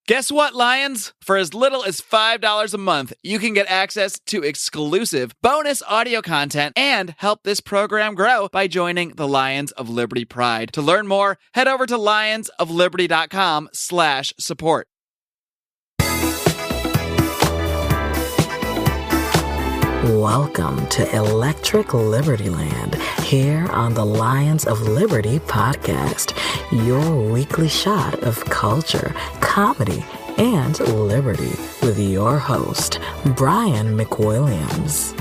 Guess what, Lions? For as little as $5 a month, you can get access to exclusive bonus audio content and help this program grow by joining the Lions of Liberty Pride. To learn more, head over to lionsofliberty.com/support. Welcome to Electric Libertyland, here on the Lions of Liberty podcast, your weekly shot of culture, comedy, and liberty with your host, Brian McWilliams.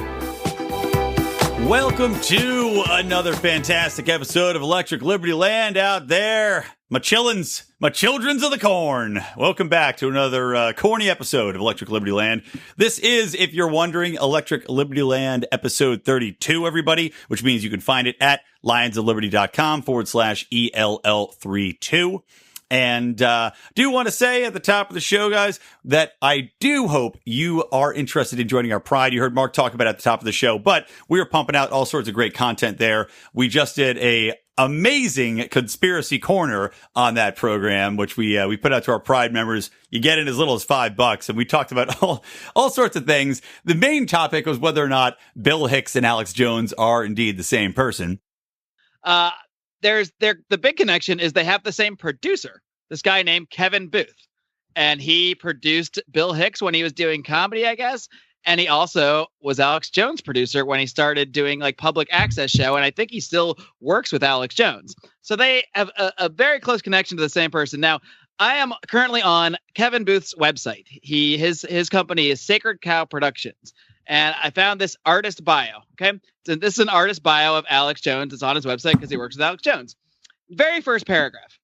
Welcome to another fantastic episode of Electric Libertyland out there. My childrens of the corn. Welcome back to another corny episode of Electric Libertyland. This is, if you're wondering, Electric Libertyland episode 32, everybody, which means you can find it at lionsofliberty.com/ELL32. And do want to say at the top of the show, guys, that I do hope you are interested in joining our Pride. You heard Mark talk about it at the top of the show, but we are pumping out all sorts of great content there. We just did a amazing conspiracy corner on that program, which we put out to our Pride members. You get in as little as $5, and we talked about all sorts of things. The main topic was whether or not Bill Hicks and Alex Jones are indeed the same person. The big connection is they have the same producer, this guy named Kevin Booth, and he produced Bill Hicks when he was doing comedy, I guess. And he also was Alex Jones' producer when he started doing like public access show. And I think he still works with Alex Jones. So they have a very close connection to the same person. Now, I am currently on Kevin Booth's website. His company is Sacred Cow Productions. And I found this artist bio. Okay. So this is an artist bio of Alex Jones. It's on his website because he works with Alex Jones. Very first paragraph.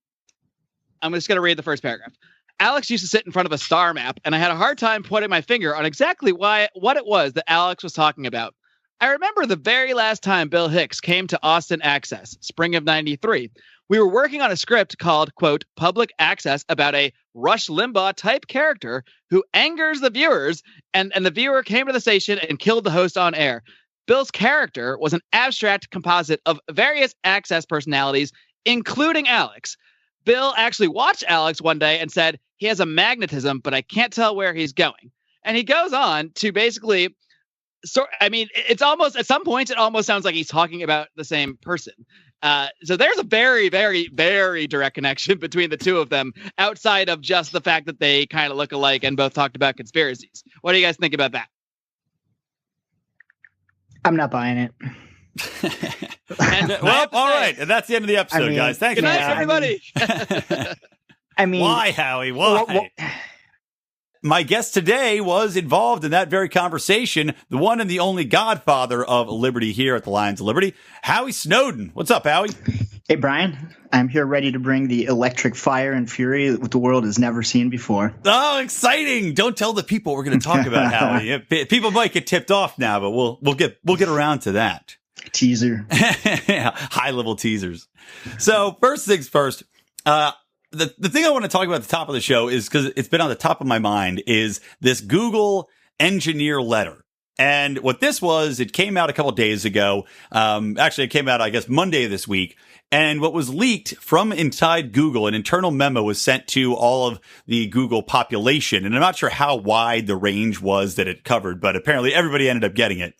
I'm just going to read the first paragraph. Alex used to sit in front of a star map, and I had a hard time pointing my finger on exactly what it was that Alex was talking about. I remember the very last time Bill Hicks came to Austin Access, spring of '93. We were working on a script called, quote, Public Access, about a Rush Limbaugh type character who angers the viewers, and the viewer came to the station and killed the host on air. Bill's character was an abstract composite of various Access personalities, including Alex. Bill actually watched Alex one day and said, he has a magnetism, but I can't tell where he's going. And he goes on to basically, it's almost, at some points, it almost sounds like he's talking about the same person. So there's a very, very, very direct connection between the two of them outside of just the fact that they kind of look alike and both talked about conspiracies. What do you guys think about that? I'm not buying it. Well, all right. And that's the end of the episode, guys. Thank you. Good night, everybody. Why, Howie? Why? My guest today was involved in that very conversation, the one and the only godfather of liberty here at the Lions of Liberty, Howie Snowdon. What's up, Howie? Hey, Brian. I'm here ready to bring the electric fire and fury that the world has never seen before. Oh, exciting. Don't tell the people we're going to talk about, Howie. People might get tipped off now, but we'll get around to that. Teaser. High-level teasers. So first things first, the thing I want to talk about at the top of the show is, because it's been on the top of my mind, is this Google engineer letter. And what this was, it came out a couple of days ago. Actually, it came out, I guess, Monday this week. And what was leaked from inside Google, an internal memo was sent to all of the Google population. And I'm not sure how wide the range was that it covered, but apparently everybody ended up getting it.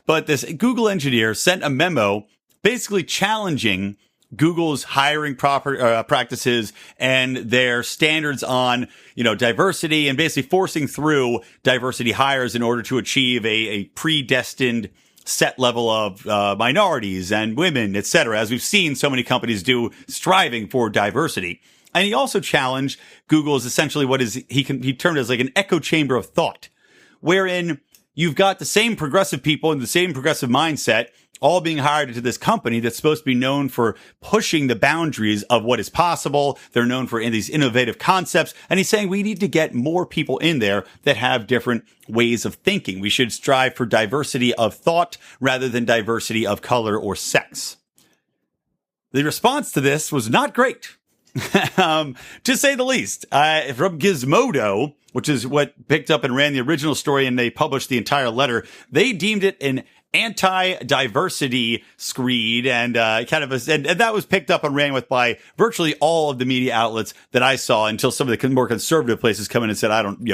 But this Google engineer sent a memo basically challenging Google's hiring practices and their standards on, diversity, and basically forcing through diversity hires in order to achieve a predestined set level of minorities and women, et cetera, as we've seen so many companies do, striving for diversity. And he also challenged Google's essentially what is he termed as like an echo chamber of thought, wherein you've got the same progressive people and the same progressive mindset all being hired into this company that's supposed to be known for pushing the boundaries of what is possible. They're known for these innovative concepts. And he's saying we need to get more people in there that have different ways of thinking. We should strive for diversity of thought rather than diversity of color or sex. The response to this was not great, to say the least. From Gizmodo, which is what picked up and ran the original story, and they published the entire letter, they deemed it an anti-diversity screed and and that was picked up and ran with by virtually all of the media outlets that I saw until some of the more conservative places come in and said,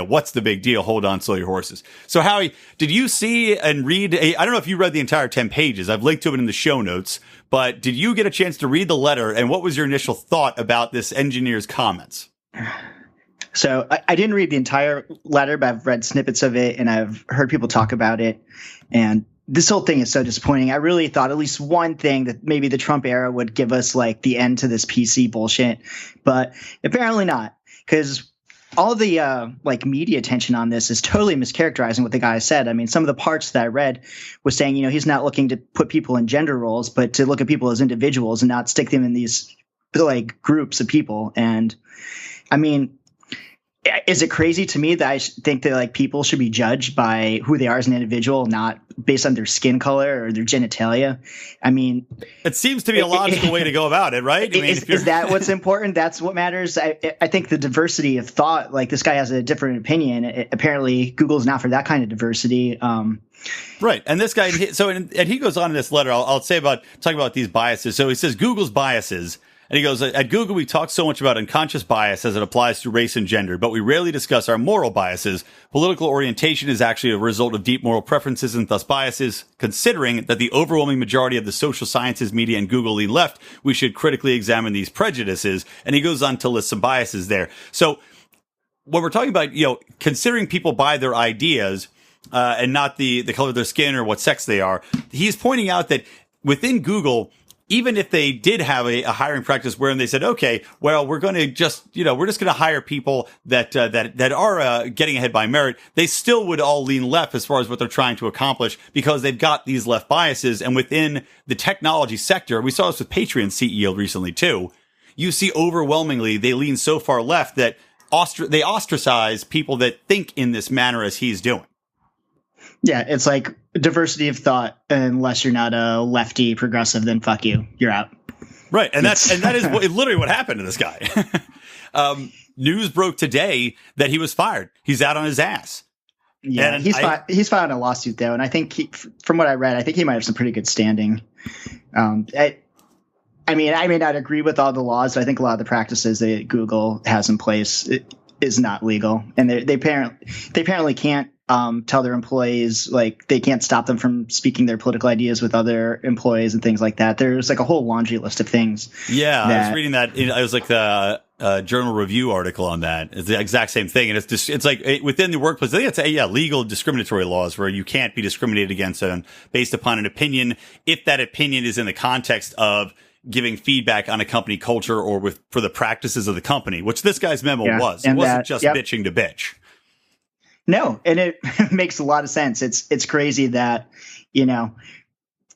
what's the big deal? Hold on, slow your horses. So Howie, did you see and read I don't know if you read the entire 10 pages. I've linked to it in the show notes, but did you get a chance to read the letter, and what was your initial thought about this engineer's comments? So I didn't read the entire letter, but I've read snippets of it and I've heard people talk about it. And this whole thing is so disappointing. I really thought at least one thing that maybe the Trump era would give us like the end to this PC bullshit, but apparently not, because all the media attention on this is totally mischaracterizing what the guy said. I mean, some of the parts that I read was saying, he's not looking to put people in gender roles, but to look at people as individuals and not stick them in these like groups of people. And I mean, is it crazy to me that I think that like people should be judged by who they are as an individual, not based on their skin color or their genitalia? I mean, it seems to be a logical way to go about it, right? I mean, is that what's important? That's what matters. I think the diversity of thought, like this guy has a different opinion. Apparently Google's not for that kind of diversity. Right. And this guy, and he goes on in this letter, I'll say talk about these biases. So he says Google's biases. And he goes, at Google, we talk so much about unconscious bias as it applies to race and gender, but we rarely discuss our moral biases. Political orientation is actually a result of deep moral preferences and thus biases. Considering that the overwhelming majority of the social sciences, media, and Google lean left, we should critically examine these prejudices. And he goes on to list some biases there. So when we're talking about, considering people by their ideas, and not the color of their skin or what sex they are, he's pointing out that within Google, even if they did have a hiring practice wherein they said, okay, well, we're going to just, we're just going to hire people that are getting ahead by merit, they still would all lean left as far as what they're trying to accomplish because they've got these left biases. And within the technology sector, we saw this with Patreon's CEO recently too. You see overwhelmingly they lean so far left that they ostracize people that think in this manner as he's doing. Yeah, it's like diversity of thought. Unless you're not a lefty progressive, then fuck you. You're out. Right, and that is literally what happened to this guy. News broke today that he was fired. He's out on his ass. Yeah, and he's filed a lawsuit though, and I think from what I read, I think he might have some pretty good standing. I mean, I may not agree with all the laws, but I think a lot of the practices that Google has in place is not legal, and they apparently can't tell their employees, like they can't stop them from speaking their political ideas with other employees and things like that. There's like a whole laundry list of things. Yeah, I was reading that. It was like the Journal Review article on that. It's the exact same thing, and it's like within the workplace. I think it's legal discriminatory laws where you can't be discriminated against based upon an opinion if that opinion is in the context of giving feedback on a company culture or for the practices of the company, which this guy's memo was. It wasn't just bitching to bitch. No, and it makes a lot of sense. It's crazy that,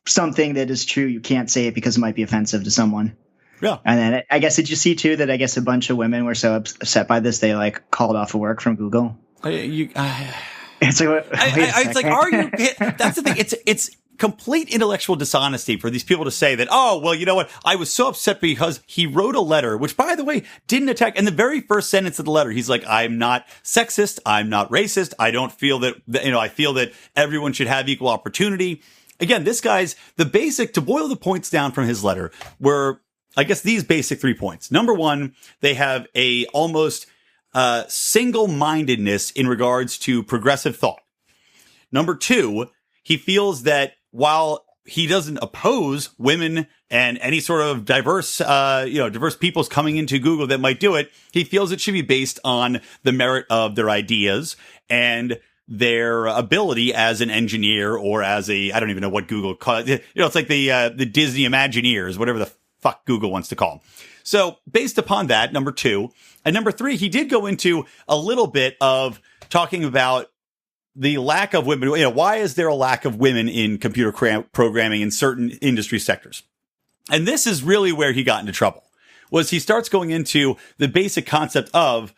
something that is true, you can't say it because it might be offensive to someone. Yeah. And then I guess, did you see too that I guess a bunch of women were so upset by this they like called off of work from Google? It's like, are you? That's the thing. It's complete intellectual dishonesty for these people to say that, oh, well, you know what? I was so upset because he wrote a letter, which, by the way, didn't attack. In the very first sentence of the letter, he's like, I'm not sexist. I'm not racist. I don't feel that, I feel that everyone should have equal opportunity. Again, this guy's to boil the points down from his letter were, I guess, these basic 3 points. Number one, they have a almost single-mindedness in regards to progressive thought. Number two, he feels that while he doesn't oppose women and any sort of diverse peoples coming into Google that might do it, he feels it should be based on the merit of their ideas and their ability as an engineer or as I don't even know what Google calls it. It's like the Disney Imagineers, whatever the fuck Google wants to call them. So based upon that, number two, and number three, he did go into a little bit of talking about the lack of women. Why is there a lack of women in computer programming in certain industry sectors? And this is really where he got into trouble, was he starts going into the basic concept of,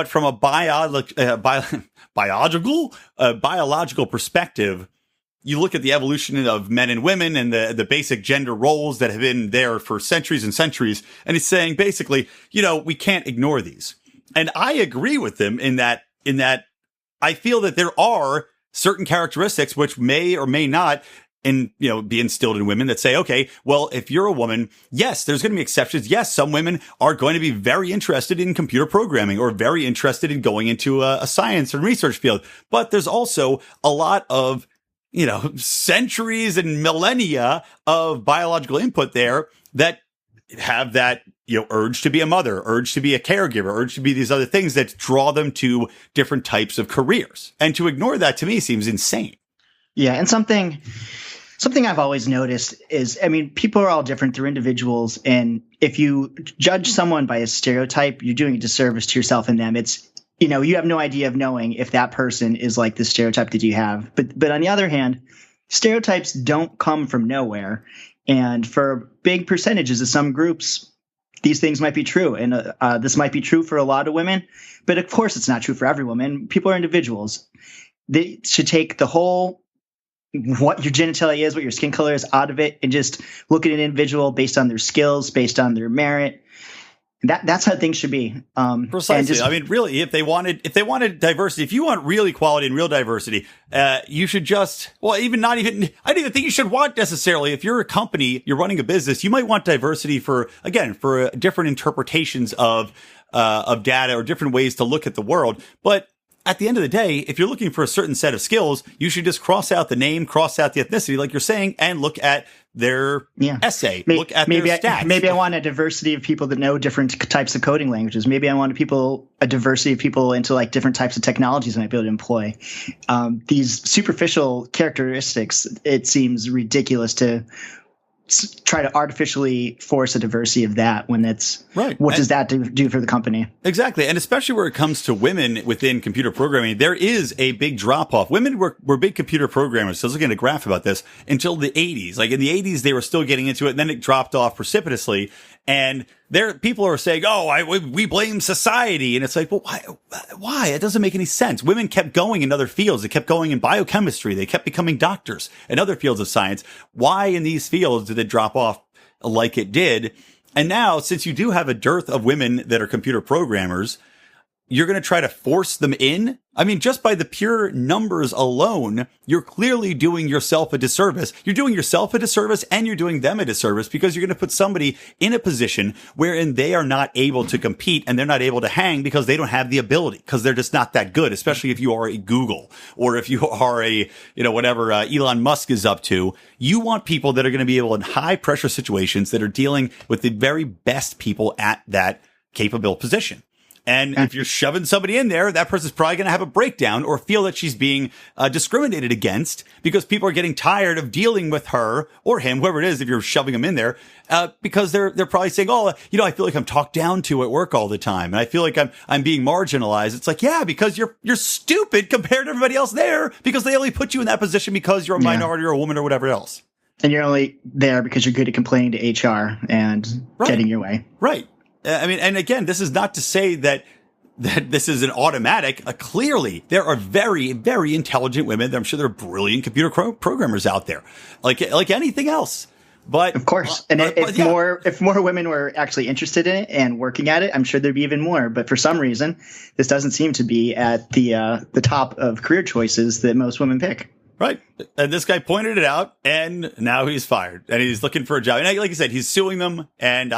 from a biological perspective, you look at the evolution of men and women and the basic gender roles that have been there for centuries and centuries. And he's saying basically, we can't ignore these. And I agree with him in that I feel that there are certain characteristics which may or may not be instilled in women that say, okay, well, if you're a woman, yes, there's going to be exceptions. Yes, some women are going to be very interested in computer programming or very interested in going into a science and research field. But there's also a lot of, centuries and millennia of biological input there that have that, urge to be a mother, urge to be a caregiver, urge to be these other things that draw them to different types of careers. And to ignore that to me seems insane. Yeah. And something I've always noticed is, people are all different. They're individuals. And if you judge someone by a stereotype, you're doing a disservice to yourself and them. It's, you have no idea of knowing if that person is like the stereotype that you have. But on the other hand, stereotypes don't come from nowhere. And for big percentages of some groups, these things might be true. And this might be true for a lot of women. But of course, it's not true for every woman. People are individuals. They should take the whole what your genitalia is, what your skin color is out of it, and just look at an individual based on their skills, based on their merit. That's how things should be. Precisely. Really, if they wanted diversity, if you want real equality and real diversity, you should I don't even think you should want necessarily. If you're a company, you're running a business, you might want diversity for different interpretations of data or different ways to look at the world. But at the end of the day, if you're looking for a certain set of skills, you should just cross out the name, cross out the ethnicity, like you're saying, and look at their essay, look at their stats. Maybe I want a diversity of people that know different types of coding languages. Maybe I want a diversity of people into like different types of technologies I might be able to employ. These superficial characteristics, it seems ridiculous to try to artificially force a diversity of that when it's right. What does that do for the company? Exactly. And especially where it comes to women within computer programming, there is a big drop off. Women were big computer programmers. So I was looking at a graph about this until the 80s. Like in the 80s, they were still getting into it. And then it dropped off precipitously. And people are saying, we blame society. And it's like, well, why? It doesn't make any sense. Women kept going in other fields. They kept going in biochemistry. They kept becoming doctors and other fields of science. Why in these fields did it drop off like it did? And now, since you do have a dearth of women that are computer programmers, you're going to try to force them in? Just by the pure numbers alone, you're clearly doing yourself a disservice. You're doing yourself a disservice and you're doing them a disservice because you're going to put somebody in a position wherein they are not able to compete and they're not able to hang because they don't have the ability, because they're just not that good, especially if you are a Google or if you are a, whatever Elon Musk is up to. You want people that are going to be able in high pressure situations that are dealing with the very best people at that capable position. And if you're shoving somebody in there, that person's probably going to have a breakdown or feel that she's being discriminated against because people are getting tired of dealing with her or him, whoever it is, if you're shoving them in there, because they're probably saying, I feel like I'm talked down to at work all the time. And I feel like I'm being marginalized. It's like, yeah, because you're stupid compared to everybody else there because they only put you in that position because you're a minority or a woman or whatever else. And you're only there because you're good at complaining to HR and getting your way. Right. And again, this is not to say that this is an automatic. Clearly, there are very, very intelligent women. I'm sure there are brilliant computer programmers out there, like anything else. But of course, and if more women were actually interested in it and working at it, I'm sure there'd be even more. But for some reason, this doesn't seem to be at the top of career choices that most women pick. Right. And this guy pointed it out and now he's fired and he's looking for a job. And like I said, he's suing them. And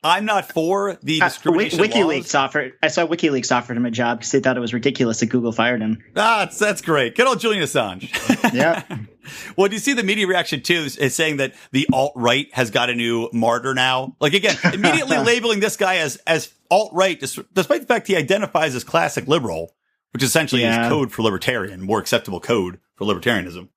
I'm not for the discrimination WikiLeaks laws. I saw WikiLeaks offered him a job because they thought it was ridiculous that Google fired him. That's great. Good old Julian Assange. Yeah. Well, do you see the media reaction too is saying that the alt-right has got a new martyr now? Like again, immediately labeling this guy as alt-right, despite the fact he identifies as classic liberal, which essentially is code for libertarian, more acceptable code for libertarianism.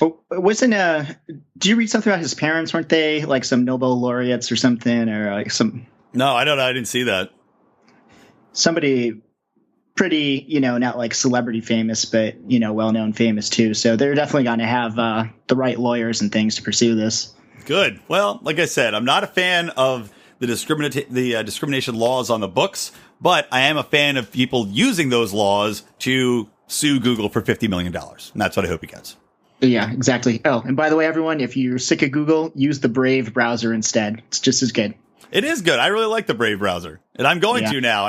Oh, do you read something about his parents? Weren't they like some Nobel laureates or something, or like some? No, I don't know. I didn't see that. Somebody pretty, not like celebrity famous, but, well-known famous too. So they're definitely going to have the right lawyers and things to pursue this. Good. Well, like I said, I'm not a fan of the discrimination laws on the books, but I am a fan of people using those laws to sue Google for $50 million. And that's what I hope he gets. Yeah, exactly. Oh, and by the way, everyone, if you're sick of Google, use the Brave browser instead. It's just as good. It is good. I really like the Brave browser, and I'm going to now.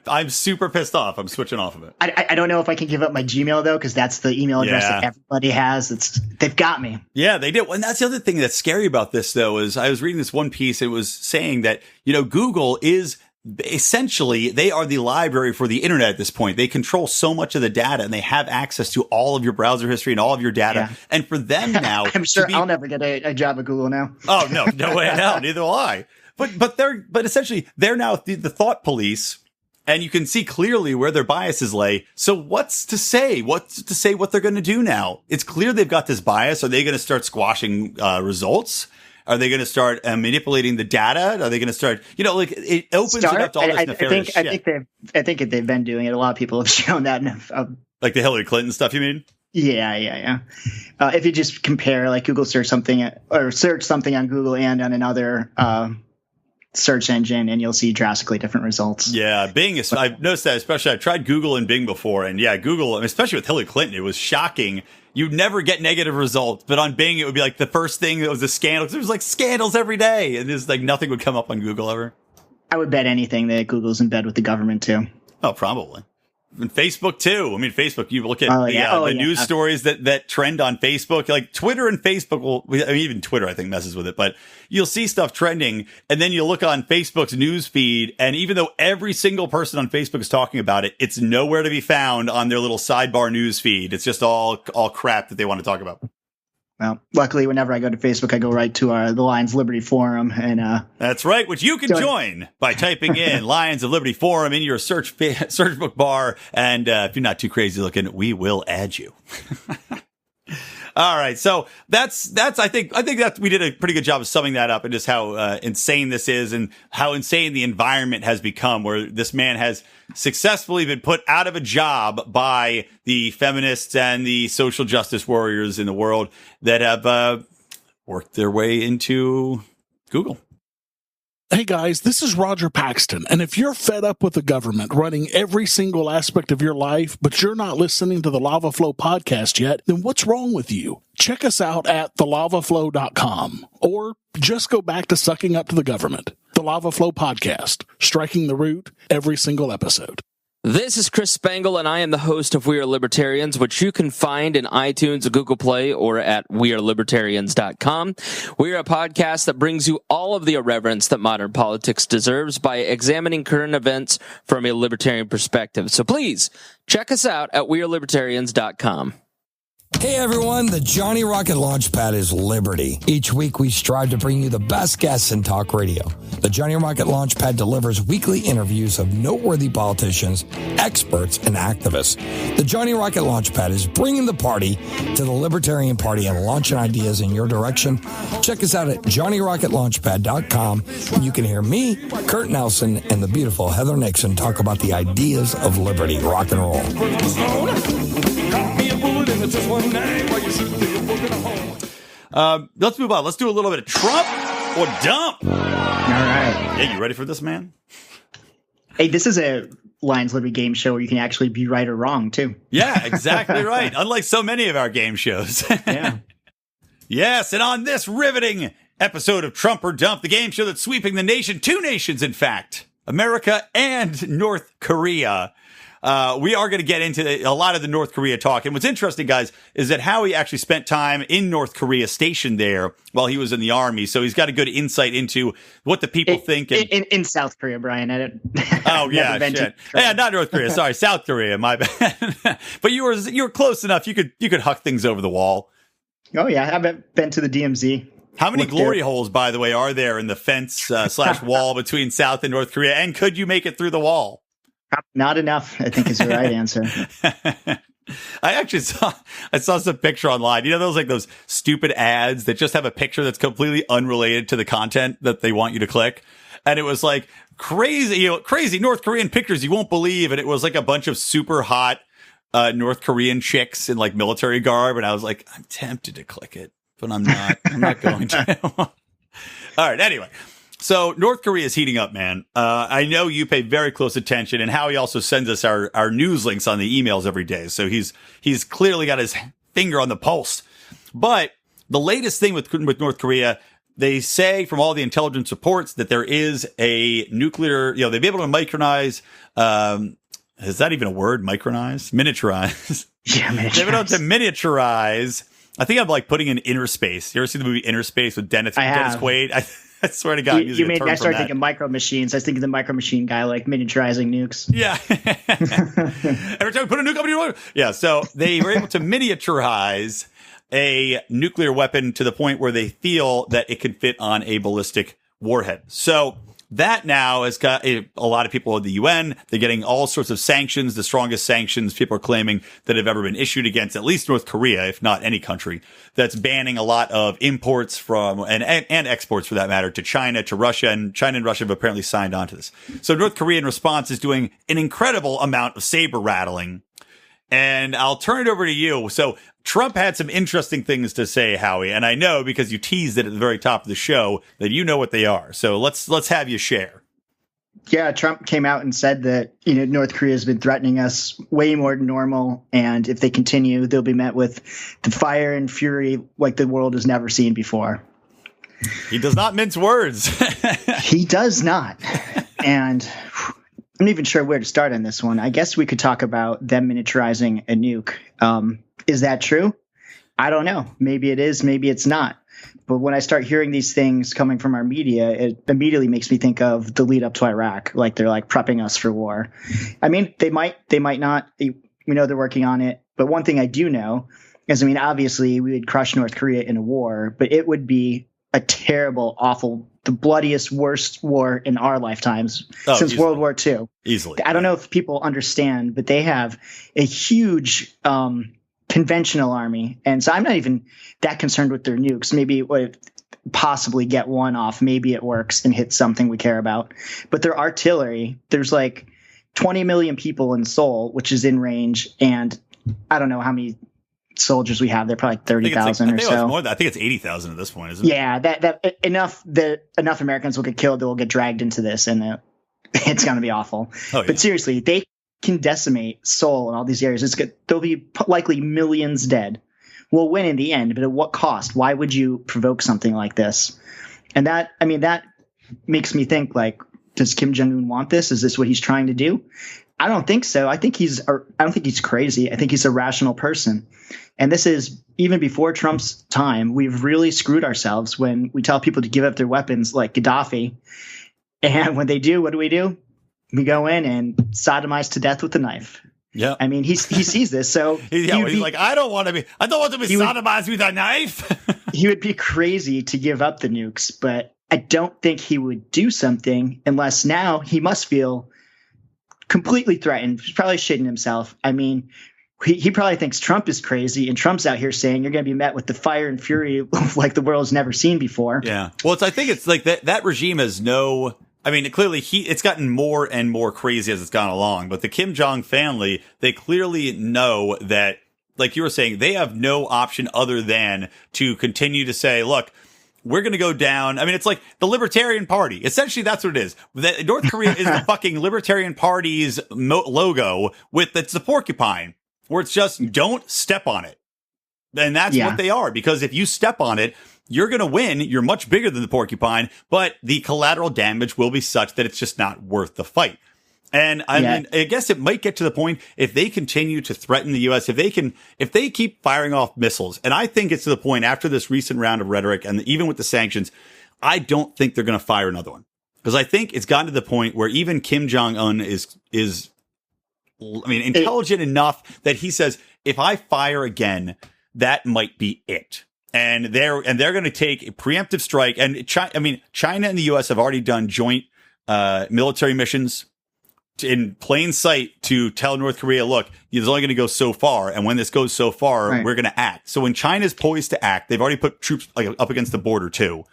I'm super pissed off. I'm switching off of it. I don't know if I can give up my Gmail though, because that's the email address that everybody has. They've got me. Yeah, they do. And that's the other thing that's scary about this, though, is I was reading this one piece. It was saying that, Google is essentially, they are the library for the internet at this point. They control so much of the data, and they have access to all of your browser history and all of your data. Yeah. And for them now, I'm sure I'll never get a job at Google now. Oh, no way in hell. Neither will I. But essentially they're now the thought police, and you can see clearly where their biases lay. So what's to say what they're going to do now? It's clear they've got this bias. Are they going to start squashing results? Are they going to start manipulating the data? Are they going to start, it opens it up to all this nefarious shit. I think they've been doing it. A lot of people have shown that. Like the Hillary Clinton stuff, you mean? Yeah. If you just compare, like Google search something on Google and on another search engine, and you'll see drastically different results. Yeah, Bing is. I've noticed that, especially. I've tried Google and Bing before, and Google, especially with Hillary Clinton, it was shocking. You'd never get negative results, but on Bing, it would be like the first thing that was a scandal. There was like scandals every day, and there's like nothing would come up on Google ever. I would bet anything that Google's in bed with the government too. Oh, probably. And Facebook too. I mean, Facebook, you look at the news stories that trend on Facebook, like Twitter and Facebook even Twitter, I think, messes with it, but you'll see stuff trending, and then you look on Facebook's news feed, and even though every single person on Facebook is talking about it, it's nowhere to be found on their little sidebar news feed. It's just all crap that they want to talk about. Well, luckily, whenever I go to Facebook, I go right to the Lions Liberty Forum, and that's right, which you can join by typing in Lions of Liberty Forum in your search book bar, and if you're not too crazy looking, we will add you. All right, so that's I think that we did a pretty good job of summing that up, and just how insane this is, and how insane the environment has become, where this man has successfully been put out of a job by the feminists and the social justice warriors in the world that have worked their way into Google. Hey guys, this is Roger Paxton, and if you're fed up with the government running every single aspect of your life, but you're not listening to the Lava Flow podcast yet, then what's wrong with you? Check us out at thelavaflow.com, or just go back to sucking up to the government. The Lava Flow podcast, striking the root every single episode. This is Chris Spangle, and I am the host of We Are Libertarians, which you can find in iTunes, Google Play, or at wearelibertarians.com. We are a podcast that brings you all of the irreverence that modern politics deserves by examining current events from a libertarian perspective. So please, check us out at wearelibertarians.com. Hey everyone, the Johnny Rocket Launchpad is Liberty. Each week we strive to bring you the best guests in talk radio. The Johnny Rocket Launchpad delivers weekly interviews of noteworthy politicians, experts, and activists. The Johnny Rocket Launchpad is bringing the party to the Libertarian Party and launching ideas in your direction. Check us out at johnnyrocketlaunchpad.com, and you can hear me, Kurt Nelson, and the beautiful Heather Nixon talk about the ideas of liberty, rock and roll. Let's move on. Let's do a little bit of Trump or dump. All right. Hey, you ready for this, man? Hey, this is a Lions Liberty game show where you can actually be right or wrong, too. Yeah, exactly right. Unlike so many of our game shows. Yeah. Yes, and on this riveting episode of Trump or Dump, the game show that's sweeping the nation, two nations, in fact, America and North Korea. We are going to get into a lot of the North Korea talk. And what's interesting, guys, is that Howie actually spent time in North Korea, stationed there while he was in the army. So he's got a good insight into what the people think. In South Korea, Brian. Oh, yeah, shit. Yeah, not North Korea. Sorry, South Korea. My bad. But you were close enough. You could huck things over the wall. Oh, yeah. I've been to the DMZ. How many glory holes, by the way, are there in the fence / wall between South and North Korea? And could you make it through the wall? Not enough, I think, is the right answer. I saw some picture online. You know, those stupid ads that just have a picture that's completely unrelated to the content that they want you to click. And it was like crazy North Korean pictures you won't believe. And it was like a bunch of super hot North Korean chicks in like military garb. And I was like, I'm tempted to click it, but I'm not. I'm not going to. All right. Anyway. So North Korea is heating up, man. I know you pay very close attention, and Howie also sends us our news links on the emails every day. So he's clearly got his finger on the pulse. But the latest thing with North Korea, they say from all the intelligence reports that there is a nuclear, they'd be able to micronize, is that even a word? Micronize? Miniaturize. Yeah, They've been able to miniaturize. I think I'm like putting in Inner Space. You ever seen the movie Inner Space with Dennis Quaid? I swear to God, you made me start thinking micro machines. I was thinking the micro machine guy, like miniaturizing nukes. Yeah. Every time we put a nuke up in your yeah. So they were able to miniaturize a nuclear weapon to the point where they feel that it can fit on a ballistic warhead. So that now has got a lot of people in the UN. They're getting all sorts of sanctions, the strongest sanctions people are claiming that have ever been issued against at least North Korea, if not any country, that's banning a lot of imports from and exports for that matter to China, to Russia, and China and Russia have apparently signed on to this. So North Korea in response is doing an incredible amount of saber rattling. And I'll turn it over to you. So Trump had some interesting things to say, Howie, and I know because you teased it at the very top of the show that you know what they are. So let's have you share. Yeah, Trump came out and said that, North Korea has been threatening us way more than normal. And if they continue, they'll be met with the fire and fury like the world has never seen before. He does not mince words. He does not. And I'm not even sure where to start on this one. I guess we could talk about them miniaturizing a nuke. Is that true? I don't know. Maybe it is. Maybe it's not. But when I start hearing these things coming from our media, it immediately makes me think of the lead up to Iraq, like they're like prepping us for war. I mean, they might not. We know they're working on it. But one thing I do know is, obviously we would crush North Korea in a war, but it would be a terrible, awful, the bloodiest, worst war in our lifetimes since easily. World War II. Easily. I don't know if people understand, but they have a huge conventional army. And so I'm not even that concerned with their nukes. Maybe it would possibly get one off. Maybe it works and hits something we care about. But their artillery, there's like 20 million people in Seoul, which is in range. And I don't know how many soldiers we have. They're probably like 30,000 or so. More than, I think it's 80,000 at this point, isn't it? Yeah, that enough Americans will get killed. They will get dragged into this, and it's going to be awful. Oh, yeah. But seriously, they can decimate Seoul and all these areas. There'll be likely millions dead. We'll win in the end, but at what cost? Why would you provoke something like this? And that makes me think, like, does Kim Jong-un want this? Is this what he's trying to do? I don't think so. I don't think he's crazy. I think he's a rational person. And this is even before Trump's time. We've really screwed ourselves when we tell people to give up their weapons like Gaddafi. And when they do, what do? We go in and sodomize to death with a knife. Yeah. I mean, he sees this. So he's like, I don't want to be sodomized with a knife. He would be crazy to give up the nukes, but I don't think he would do something unless now he must feel completely threatened. He's probably shitting himself. I mean, he probably thinks Trump is crazy, and Trump's out here saying you're going to be met with the fire and fury like the world's never seen before. Yeah. Well, I think it's like that regime has no. I mean, clearly it's gotten more and more crazy as it's gone along. But the Kim Jong family, they clearly know that, like you were saying, they have no option other than to continue to say, look, we're going to go down. I mean, it's like the Libertarian Party. Essentially, that's what it is. North Korea is the fucking Libertarian Party's logo it's the porcupine, where it's just don't step on it. And that's what they are, because if you step on it, you're going to win. You're much bigger than the porcupine, but the collateral damage will be such that it's just not worth the fight. And I mean, I guess it might get to the point if they continue to threaten the U.S., if they keep firing off missiles, and I think it's to the point after this recent round of rhetoric and even with the sanctions, I don't think they're going to fire another one, because I think it's gotten to the point where even Kim Jong-un is intelligent enough that he says, if I fire again, that might be it. And they're going to take a preemptive strike. And China and the U.S. have already done joint military missions in plain sight to tell North Korea, look, it's only going to go so far. And when this goes so far, we're going to act. So when China's poised to act, they've already put troops up against the border too.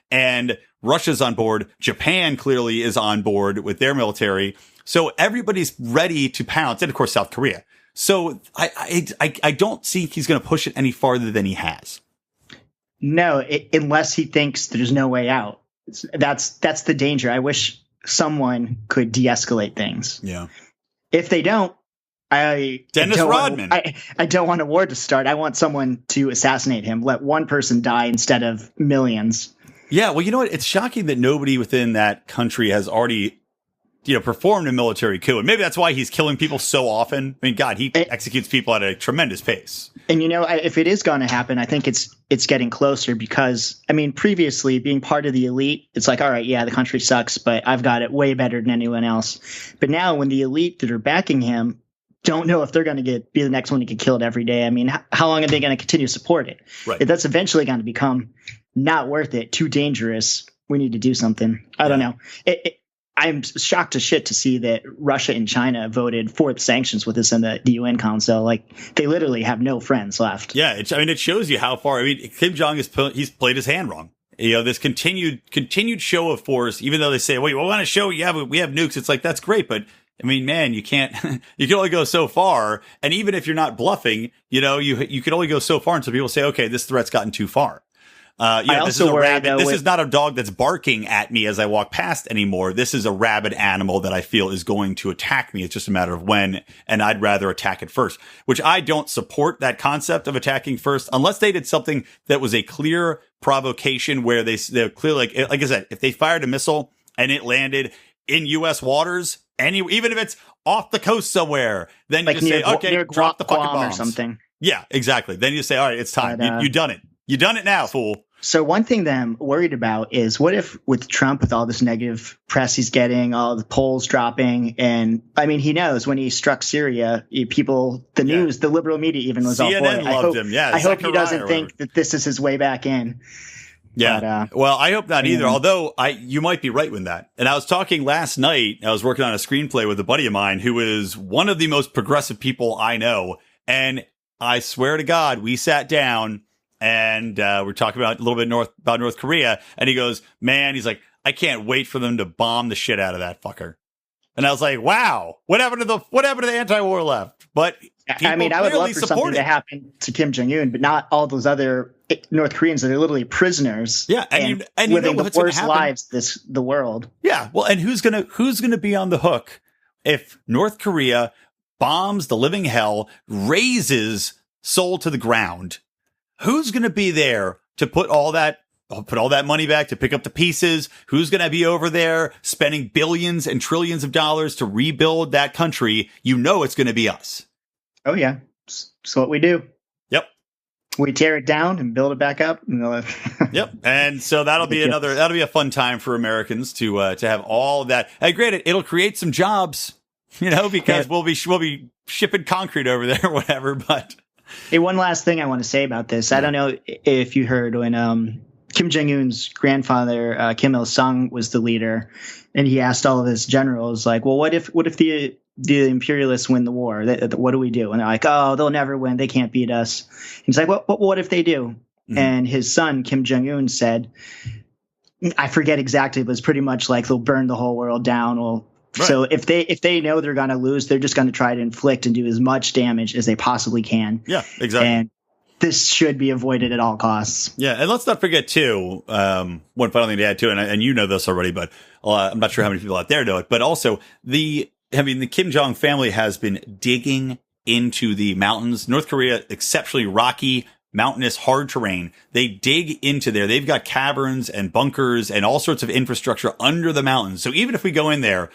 And Russia's on board. Japan clearly is on board with their military. So everybody's ready to pounce. And of course, South Korea. So I don't see he's going to push it any farther than he has. No, unless he thinks there's no way out. That's the danger. I wish someone could de-escalate things. Yeah. If they don't, Dennis Rodman. I don't want a war to start. I want someone to assassinate him. Let one person die instead of millions. Yeah, well, you know what? It's shocking that nobody within that country has already, performed a military coup. And maybe that's why he's killing people so often. I mean, God, he executes people at a tremendous pace. And, if it is going to happen, I think it's getting closer because, previously being part of the elite, it's like, all right, yeah, the country sucks, but I've got it way better than anyone else. But now when the elite that are backing him don't know if they're going to be the next one to get killed every day. How long are they going to continue to support it? Right. That's eventually going to become not worth it, too dangerous. We need to do something. I don't know. I'm shocked to shit to see that Russia and China voted for the sanctions with us in the UN Council. Like, they literally have no friends left. Yeah, it shows you how far. Kim Jong he's played his hand wrong. This continued show of force, even though they say, well, we want to show we have nukes. It's like, that's great, but man, you can't. You can only go so far. And even if you're not bluffing, you can only go so far until people say, okay, this threat's gotten too far. This is not a dog that's barking at me as I walk past anymore. This is a rabid animal that I feel is going to attack me. It's just a matter of when, and I'd rather attack it first, which I don't support that concept of attacking first unless they did something that was a clear provocation where they're clearly, like I said, if they fired a missile and it landed in U.S. waters, even if it's off the coast somewhere, then you just say, okay, drop the fucking bombs or something. Yeah, exactly. Then you say, all right, it's time. You done it. You done it now, fool. So one thing that I'm worried about is what if with Trump, with all this negative press he's getting, all the polls dropping, and he knows when he struck Syria, the news, the liberal media even was all for it. CNN loved him. Yeah, I hope he doesn't think that this is his way back in. Yeah. Well, I hope not either. Although you might be right with that. And I was talking last night. I was working on a screenplay with a buddy of mine who is one of the most progressive people I know. And I swear to God, we sat down and we're talking about a little bit about North Korea. And he goes, man, he's like, I can't wait for them to bomb the shit out of that fucker. And I was like, wow, what happened to the anti-war left? But I would love for something to happen to Kim Jong-un, but not all those other North Koreans that are literally prisoners. Yeah, and living the worst lives the world. Yeah, well, and who's gonna be on the hook if North Korea bombs the living hell, razes Seoul to the ground? Who's gonna be there to put all that money back, to pick up the pieces? Who's going to be over there spending billions and trillions of dollars to rebuild that country? It's going to be us. Oh, yeah. It's what we do. Yep. We tear it down and build it back up. Yep. And so that'll be a fun time for Americans to have all of that. And granted, it'll create some jobs, because we'll be shipping concrete over there or whatever. But hey, one last thing I want to say about this. I don't know if you heard when, Kim Jong-un's grandfather, Kim Il-sung, was the leader, and he asked all of his generals, like, well, what if the imperialists win the war? What do we do? And they're like, oh, they'll never win. They can't beat us. He's like, well, what if they do? Mm-hmm. And his son, Kim Jong-un, said, I forget exactly, but it's pretty much like they'll burn the whole world down. Well, right. So if they know they're going to lose, they're just going to try to inflict and do as much damage as they possibly can. Yeah, exactly. And this should be avoided at all costs. Yeah, and let's not forget, too, one final thing to add, too, and you know this already, but I'm not sure how many people out there know it, but also the Kim Jong family has been digging into the mountains. North Korea, exceptionally rocky, mountainous, hard terrain. They dig into there. They've got caverns and bunkers and all sorts of infrastructure under the mountains. So even if we go in there,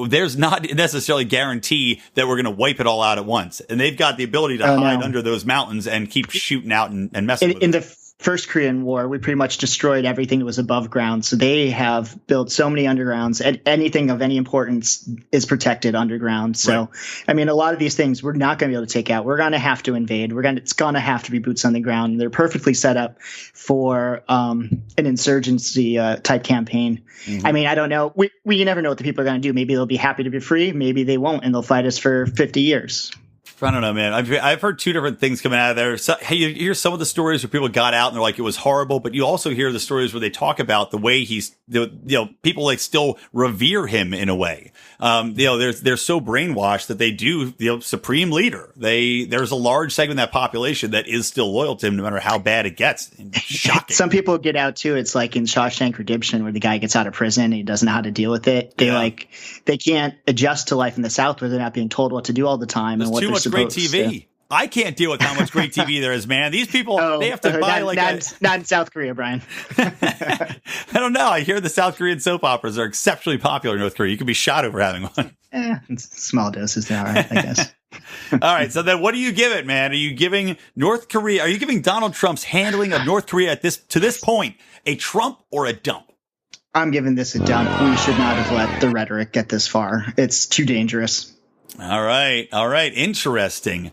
there's not necessarily guarantee that we're going to wipe it all out at once. And they've got the ability to hide under those mountains and keep shooting out and messing with it. In the first Korean War, we pretty much destroyed everything that was above ground. So they have built so many undergrounds, and anything of any importance is protected underground. So, right. A lot of these things we're not going to be able to take out. We're going to have to invade. It's going to have to be boots on the ground. They're perfectly set up for an insurgency type campaign. Mm-hmm. I don't know. We never know what the people are going to do. Maybe they'll be happy to be free. Maybe they won't, and they'll fight us for 50 years. I don't know, man. I've heard two different things coming out of there. So, hey, you hear some of the stories where people got out and they're like, it was horrible. But you also hear the stories where they talk about the way people like still revere him in a way. They're so brainwashed that they do, supreme leader. There's a large segment of that population that is still loyal to him no matter how bad it gets. Shocking. Some people get out too. It's like in Shawshank Redemption where the guy gets out of prison and he doesn't know how to deal with it. They can't adjust to life in the South where they're not being told what to do all the time. There's and what too they're much great TV. I can't deal with how much great TV there is, man. These people, they have to buy not in South Korea, Brian. I don't know. I hear the South Korean soap operas are exceptionally popular in North Korea. You could be shot over having one. Small doses, they are, I guess. All right. So then what do you give it, man? Are you giving North Korea, are you giving Donald Trump's handling of North Korea to this point a Trump or a dump? I'm giving this a dump. We should not have let the rhetoric get this far. It's too dangerous. All right. All right. Interesting.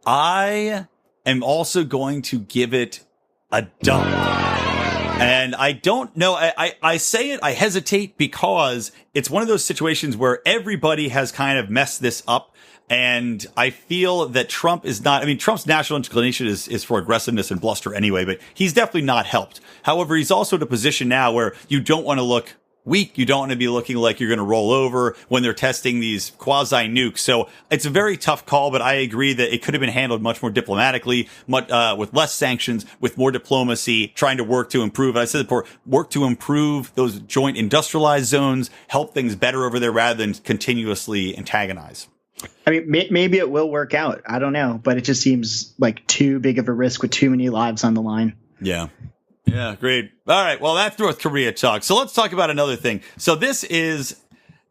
I am also going to give it a dump. And I don't know. I say it, I hesitate because it's one of those situations where everybody has kind of messed this up. And I feel that Trump is not, I mean, Trump's national inclination is for aggressiveness and bluster anyway, but he's definitely not helped. However, he's also in a position now where you don't want to look weak. You don't want to be looking like you're going to roll over when they're testing these quasi nukes. So it's a very tough call, but I agree that it could have been handled much more diplomatically, with less sanctions, with more diplomacy, trying to work to improve. I said before, work to improve those joint industrialized zones, help things better over there rather than continuously antagonize. I mean, maybe it will work out. I don't know, but it just seems like too big of a risk with too many lives on the line. Yeah. Yeah, great. All right. Well, that's North Korea talk. So let's talk about another thing. So this is,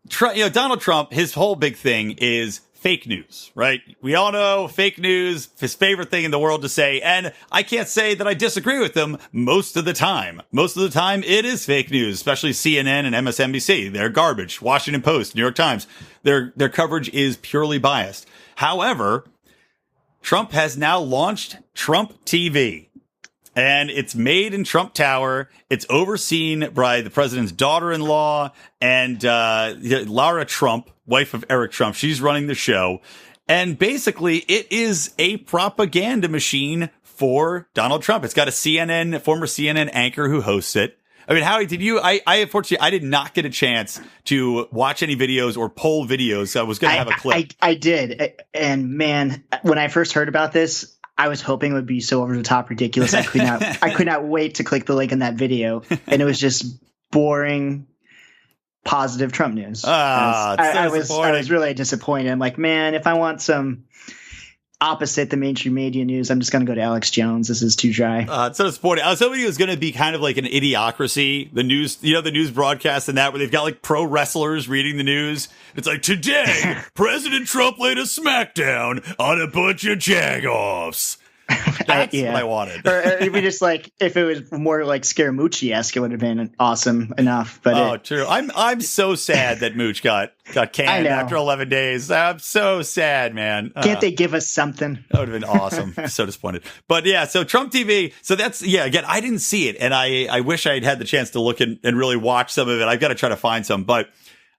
Donald Trump, his whole big thing is fake news, right? We all know fake news, his favorite thing in the world to say. And I can't say that I disagree with him most of the time. Most of the time, it is fake news, especially CNN and MSNBC. They're garbage. Washington Post, New York Times. Their coverage is purely biased. However, Trump has now launched Trump TV. And it's made in Trump Tower. It's overseen by the president's daughter-in-law and Lara Trump, wife of Eric Trump. She's running the show. And basically, it is a propaganda machine for Donald Trump. It's got a former CNN anchor who hosts it. I mean, Howie, unfortunately, I did not get a chance to watch any videos or poll videos. So I was going to have a clip. I did. And man, when I first heard about this, I was hoping it would be so over the top ridiculous. I could not wait to click the link in that video. And it was just boring, positive Trump news. I was really disappointed. I'm like, man, if I want some opposite the mainstream media news, I'm just going to go to Alex Jones. This is too dry. It's so disappointing. I was hoping it was going to be kind of like an idiocracy, the news, the news broadcast and that, where they've got like pro wrestlers reading the news. It's like, today, President Trump laid a smackdown on a bunch of jagoffs. That's what I wanted. Or even just like, if it was more like Scaramucci-esque, it would have been awesome enough. But true. I'm so sad that Mooch got canned after 11 days. I'm so sad, man. Can't they give us something? That would have been awesome. So disappointed. But yeah, so Trump TV. So that's, again, I didn't see it. And I wish I had the chance to look and really watch some of it. I've got to try to find some. But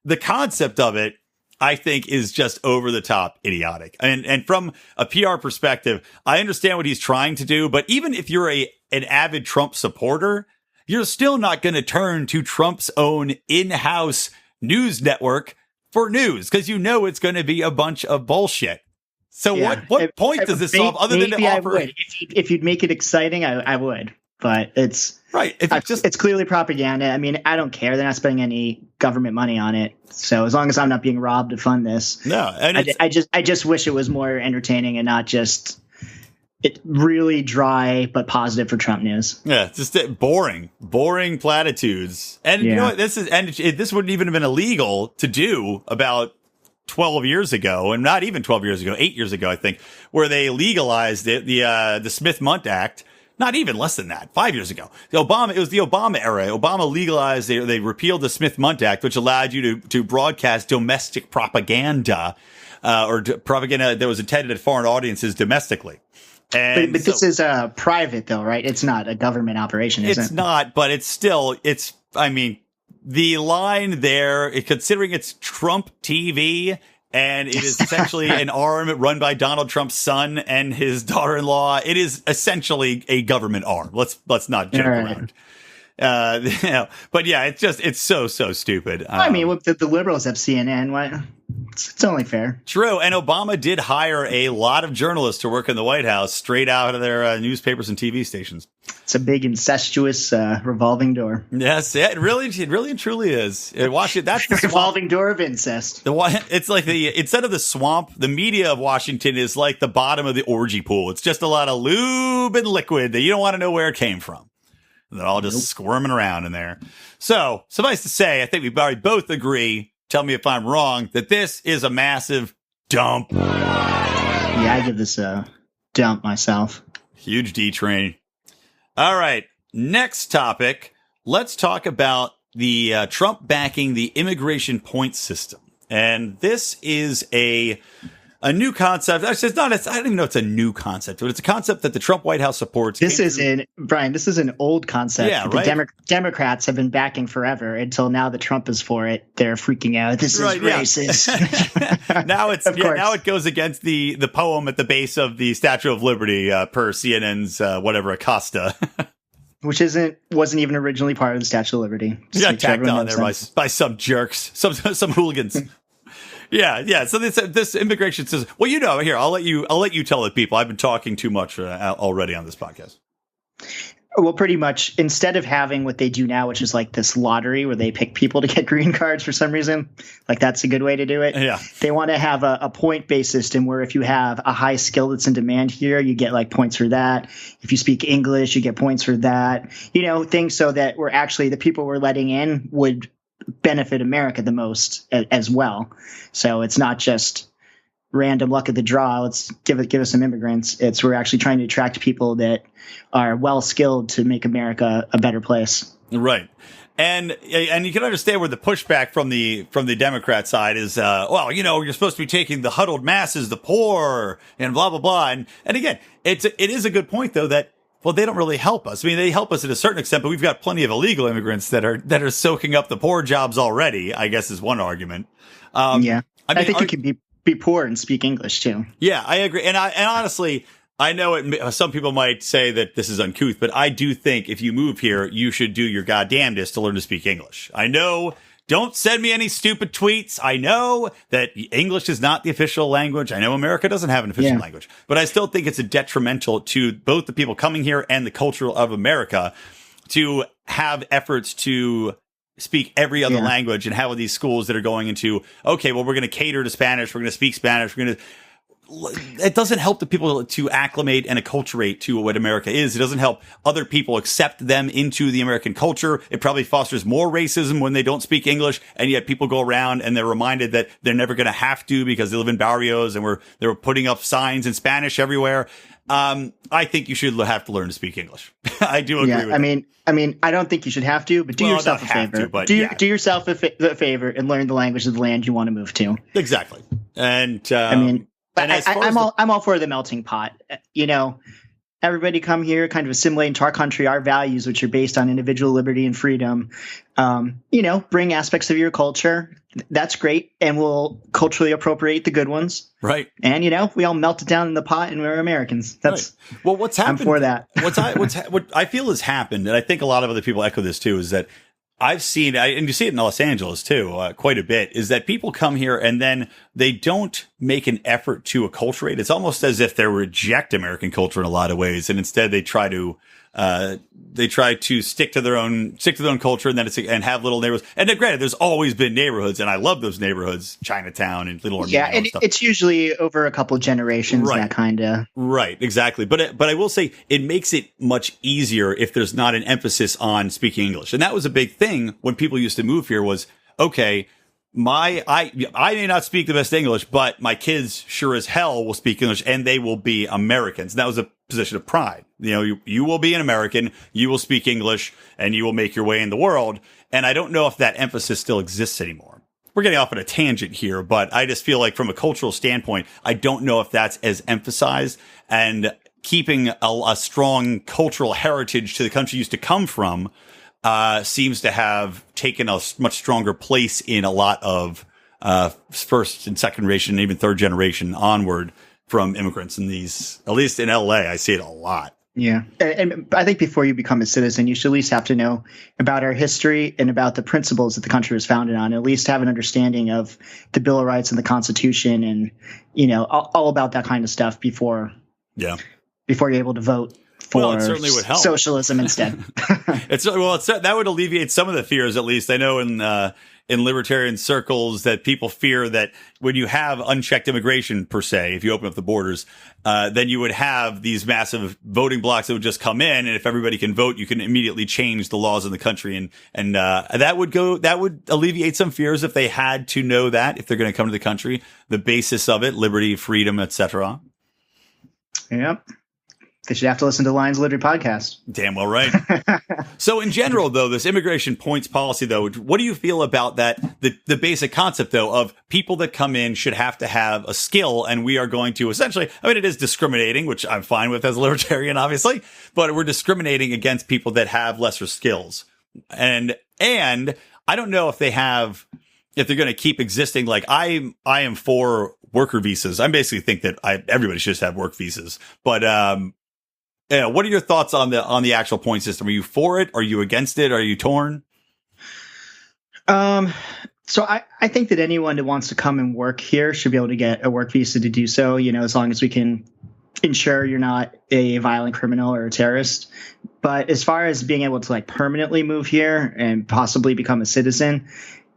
the concept of it, I think, is just over the top idiotic. And from a PR perspective, I understand what he's trying to do. But even if you're an avid Trump supporter, you're still not going to turn to Trump's own in-house news network for news, because it's going to be a bunch of bullshit. So what point does this solve other than to offer? If you'd make it exciting, I would. But it's right. It's clearly propaganda. I mean, I don't care. They're not spending any government money on it. So as long as I'm not being robbed to fund this, no. And I just wish it was more entertaining and not just really dry but positive for Trump news. Yeah, just boring platitudes. And you know what? This wouldn't even have been illegal to do about 12 years ago, and not even 12 years ago, 8 years ago, I think, where they legalized it, the Smith-Mundt Act. Not even less than that. 5 years ago, it was the Obama era. Obama legalized, they repealed the Smith-Mundt Act, which allowed you to broadcast domestic propaganda, or propaganda that was intended at foreign audiences domestically. And but this is private though, right? It's not a government operation, is it? It's not, but I mean, the line there, considering it's Trump TV, and it is essentially an arm run by Donald Trump's son and his daughter-in-law. It is essentially a government arm. Let's not joke around. But yeah, it's so stupid. I mean, look, the liberals have CNN. What? It's only fair. True. And Obama did hire a lot of journalists to work in the White House straight out of their newspapers and TV stations. It's a big incestuous revolving door. Yes, it really and truly is. Washington, that's the revolving door of incest. It's like instead of the swamp, the media of Washington is like the bottom of the orgy pool. It's just a lot of lube and liquid that you don't want to know where it came from. They're all just squirming around in there. So suffice to say, I think we probably both agree. Tell me if I'm wrong, that this is a massive dump. Yeah, I give this a dump myself. Huge D train. All right. Next topic. Let's talk about the Trump backing the immigration point system. And this is a new concept. Actually, it's not. I don't even know it's a new concept, but it's a concept that the Trump White House supports. This is an old concept. Yeah, right? The Democrats have been backing forever until now that Trump is for it. They're freaking out. This is racist. Now now it goes against the poem at the base of the Statue of Liberty per CNN's whatever Acosta. Which wasn't even originally part of the Statue of Liberty. Just tacked on there by some jerks, some hooligans. Yeah. So this immigration says, well, here, I'll let you tell the people. I've been talking too much already on this podcast. Well, pretty much instead of having what they do now, which is like this lottery where they pick people to get green cards for some reason, like that's a good way to do it. Yeah. They want to have a point-based system where if you have a high skill that's in demand here, you get like points for that. If you speak English, you get points for that. Things so that we're actually the people we're letting in would benefit America the most as well. So it's not just random luck of the draw. Let's give us some immigrants. We're actually trying to attract people that are well skilled to make America a better place. Right. And you can understand where the pushback from the Democrat side is, you're supposed to be taking the huddled masses, the poor, and blah, blah, blah. And again, it is a good point, though, that they don't really help us. I mean, they help us at a certain extent, but we've got plenty of illegal immigrants that are soaking up the poor jobs already, I guess is one argument. I think you can be poor and speak English too. Yeah, I agree. And honestly, I know some people might say that this is uncouth, but I do think if you move here, you should do your goddamnedest to learn to speak English. I know. Don't send me any stupid tweets. I know that English is not the official language. I know America doesn't have an official language, but I still think it's a detrimental to both the people coming here and the culture of America to have efforts to speak every other language and have these schools that are going into, okay, well, we're going to cater to Spanish. We're going to speak Spanish. It doesn't help the people to acclimate and acculturate to what America is. It doesn't help other people accept them into the American culture. It probably fosters more racism when they don't speak English, and yet people go around and they're reminded that they're never going to have to because they live in barrios and they're putting up signs in Spanish everywhere. I think you should have to learn to speak English. I do agree with that. I mean, I don't think you should have to, but do yourself a favor. Do yourself a favor and learn the language of the land you want to move to. Exactly. And I'm all for the melting pot. Everybody come here, kind of assimilate into our country, our values, which are based on individual liberty and freedom. Bring aspects of your culture. That's great. And we'll culturally appropriate the good ones. Right. And, we all melt it down in the pot and we're Americans. That's right. Well, what's happened? I'm for that. What I feel has happened, and I think a lot of other people echo this too, is that I've seen, and you see it in Los Angeles too, quite a bit, is that people come here and then they don't make an effort to acculturate. It's almost as if they reject American culture in a lot of ways, and instead they try to stick to their own culture, and then and have little neighborhoods. And then, granted, there's always been neighborhoods, and I love those neighborhoods, Chinatown and Little Armenia. Yeah, and it's usually over a couple of generations, right. That kind of. Right, exactly. But I will say it makes it much easier if there's not an emphasis on speaking English, and that was a big thing when people used to move here. Was okay. I may not speak the best English, but my kids sure as hell will speak English, and they will be Americans. And that was a position of pride. You will be an American, you will speak English, and you will make your way in the world. And I don't know if that emphasis still exists anymore. We're getting off on a tangent here, but I just feel like from a cultural standpoint, I don't know if that's as emphasized, and keeping a strong cultural heritage to the country you used to come from seems to have taken a much stronger place in a lot of first and second generation, and even third generation onward from immigrants in these, at least in LA, I see it a lot. Yeah. And I think before you become a citizen, you should at least have to know about our history and about the principles that the country was founded on, at least have an understanding of the Bill of Rights and the Constitution and, all about that kind of stuff before you're able to vote for it certainly would help. Socialism instead. That would alleviate some of the fears, at least. I know in libertarian circles that people fear that when you have unchecked immigration, per se, if you open up the borders, then you would have these massive voting blocks that would just come in. And if everybody can vote, you can immediately change the laws in the country. And that would alleviate some fears if they had to know that, if they're going to come to the country, the basis of it, liberty, freedom, etc. Yep. They should have to listen to Lions Liberty podcast. Damn well right. So in general, though, this immigration points policy, though, what do you feel about that? The basic concept, though, of people that come in should have to have a skill, and we are going to essentially, it is discriminating, which I'm fine with as a libertarian, obviously, but we're discriminating against people that have lesser skills. And I don't know if they're going to keep existing. Like I am for worker visas. I basically think that everybody should just have work visas, but, what are your thoughts on the actual point system? Are you for it? Are you against it? Are you torn? So I think that anyone that wants to come and work here should be able to get a work visa to do so, as long as we can ensure you're not a violent criminal or a terrorist. But as far as being able to permanently move here and possibly become a citizen,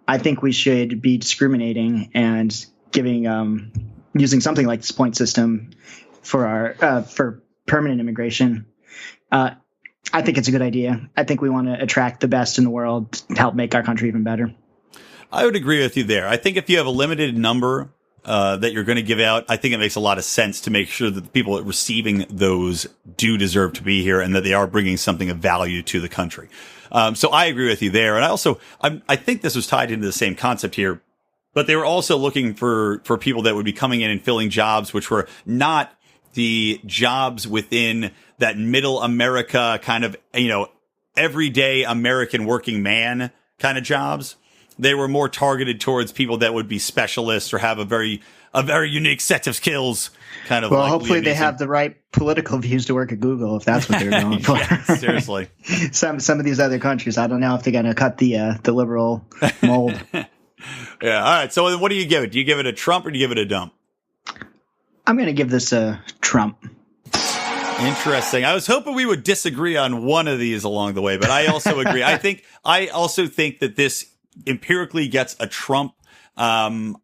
I think we should be discriminating and giving using something like this point system for permanent immigration. I think it's a good idea. I think we want to attract the best in the world to help make our country even better. I would agree with you there. I think if you have a limited number that you're going to give out, I think it makes a lot of sense to make sure that the people receiving those do deserve to be here and that they are bringing something of value to the country. So I agree with you there. And I think this was tied into the same concept here, but they were also looking for people that would be coming in and filling jobs which were not the jobs within that middle America kind of, everyday American working man kind of jobs. They were more targeted towards people that would be specialists or have a very unique set of skills. Kind of. Well, hopefully they have the right political views to work at Google if that's what they're going for. Yeah, seriously. Some of these other countries, I don't know if they're going to cut the liberal mold. Yeah. All right. So what do you give it? Do you give it a Trump or do you give it a dump? I'm going to give this a Trump. Interesting. I was hoping we would disagree on one of these along the way, but I also agree. I also think that this empirically gets a Trump. And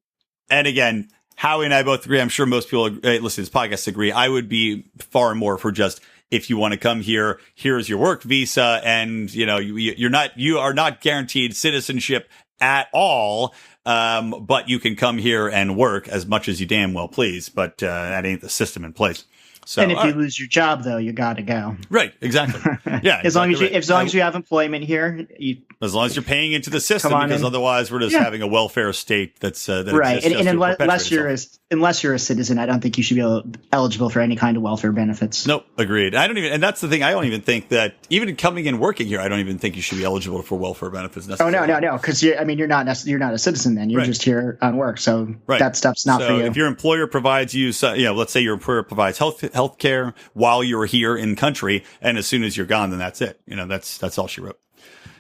again, Howie and I both agree. I'm sure most people listening to this podcast agree. I would be far more for just, if you want to come here, here's your work visa. And, you are not guaranteed citizenship at all. But you can come here and work as much as you damn well please. But that ain't the system in place. So, and if you lose your job, though, you got to go. Right. Exactly. Yeah. as long as you have employment here, as long as you're paying into the system, because otherwise we're just having a welfare state that's right. And unless you're a citizen, I don't think you should be eligible for any kind of welfare benefits. Nope. Agreed. And that's the thing. I don't even think that even coming and working here, I don't even think you should be eligible for welfare benefits necessarily. Oh no. Because you're not a citizen then. You're just here on work. So that stuff's not for you. If your employer provides you, let's say your employer provides health care while you're here in country, and as soon as you're gone, then that's it. That's all she wrote.